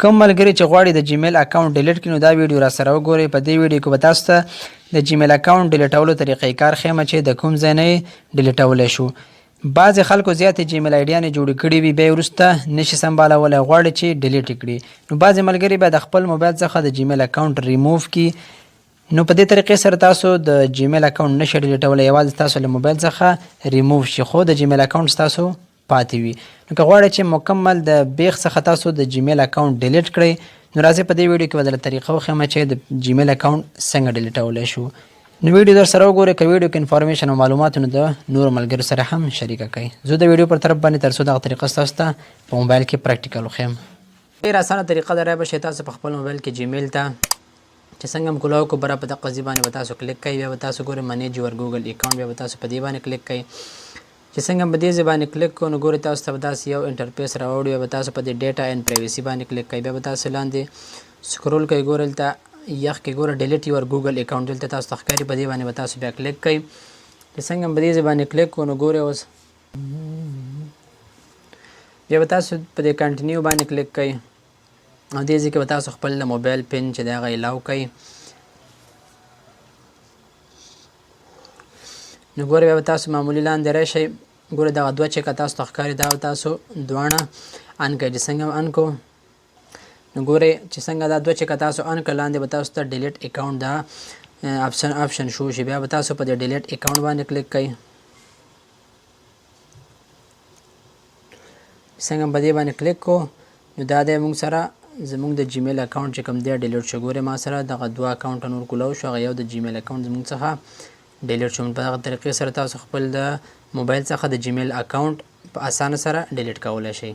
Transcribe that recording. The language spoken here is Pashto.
کوم ملګري چې غواړي د جیمیل اکاونټ ډیلیټ کړي نو دا ویډیو را سره وګورئ. په دې ویډیو کې به تاسو ته د جیمیل اکاونټ ډیلیټولو طریقې کار ښیم چې د کوم ځای نه یې ډیلیټولی شو. بعضې خلکو زیاتې جیمیل آیډیانې جوړې کړي وي، بیا یې وروسته نشي سمبالولی، غواړي چې ډیلیټ یې کړي. نو بعضې ملګري به د خپل موبایل څخه د جیمیل اکاونټ ریموو کړي. نو په دې طریقې سره تاسو د جیمیل اکاونټ نشئ ډیلیټولی، یوازې تاسو له موبایل څخه ریموو شي، خو د جیمیل اکاونټ ستاسو پاتې وي. نو که غواړئ چې مکمل د بیخ څخه تاسو د جیمیل اکاونټ ډیلیټ کړئ نو راځئ په دې ویډیو کې به درله طریقه وښیم چې د جیمیل اکاونټ څنګه ډیلیټولی شو. نو ویډیو در سره وګورئ. که ویډیو کې انفارمیشن او معلومات نو د نورو ملګرو سره هم شریکه کړئ. زه د ویډیو پر طرف باندې تر څو دغه طریقه ستاسو ته په موبایل کې پریکټیکل وښیم. ډېره اسانه طریقه ده، رای به شئ تاسو په خپل موبایل کې جیمیل ته چې څنګه هم کولاو کو بره په دغه ځای باندې به تاسو کلیک کوئ. بیا به تاسو ګورئ منیج یور ګوګل اکاونټ، بیا به تاسو په دې باندې کلیک کوئ. چې څنګه به دې ځای باندې کلیک کوو نو ګورئ تاسو ته به داسې یو انټرفیس راوړي. بیا به تاسو په دې ډیټا اینډ پرایوسي باندې کلیک کوئ. بیا به تاسو لاندې سکرول کوئ، ګورئ دلته یخ کې ګوره ډیلیټ یور ګوګل اکاونټ دلته تاسو ته ښکاري. په دې باندې به تاسو بیا کلیک کوئ. چې څنګه به دې ځای باندې کلیک کوو نو ګورئ اوس بیا به تاسو په دې کنټینیو باندې کلیک کوئ او دې ځای کې به تاسو خپل موبایل پن چې دی هغه الاو کوئ. نو ګورئ بیا به تاسو معمولي لاندې راشئ، ګوره دغه دوه چکه تاسو ته ښکاري، دا به تاسو دواړه ان کړئ. چې څنګه ان کړو نو ګورئ چې څنګه دا دوه چکه تاسو ان کړه لاندې به تاسو ته ډیلیټ اکاونټ دا آپشن شو شي. بیا به تاسو په دې ډیلیټ اکاونټ باندې کلیک کوئ. څنګه په دې باندې کلیک کو نو دا دی موږ سره زموږ د جیمیل اکاونټ چې کوم دی ډیلیټ شو. ګورئ ما سره دغه دوه اکاونټ نور کولاو شو، هغه یو د جیمیل اکاونټ زموږ څخه ډیلیټ شو. په دغه طریقې سره تاسو خپل د موبایل څخه د جیمیل اکاونټ په اسانه سره ډیلیټ کولی شئ.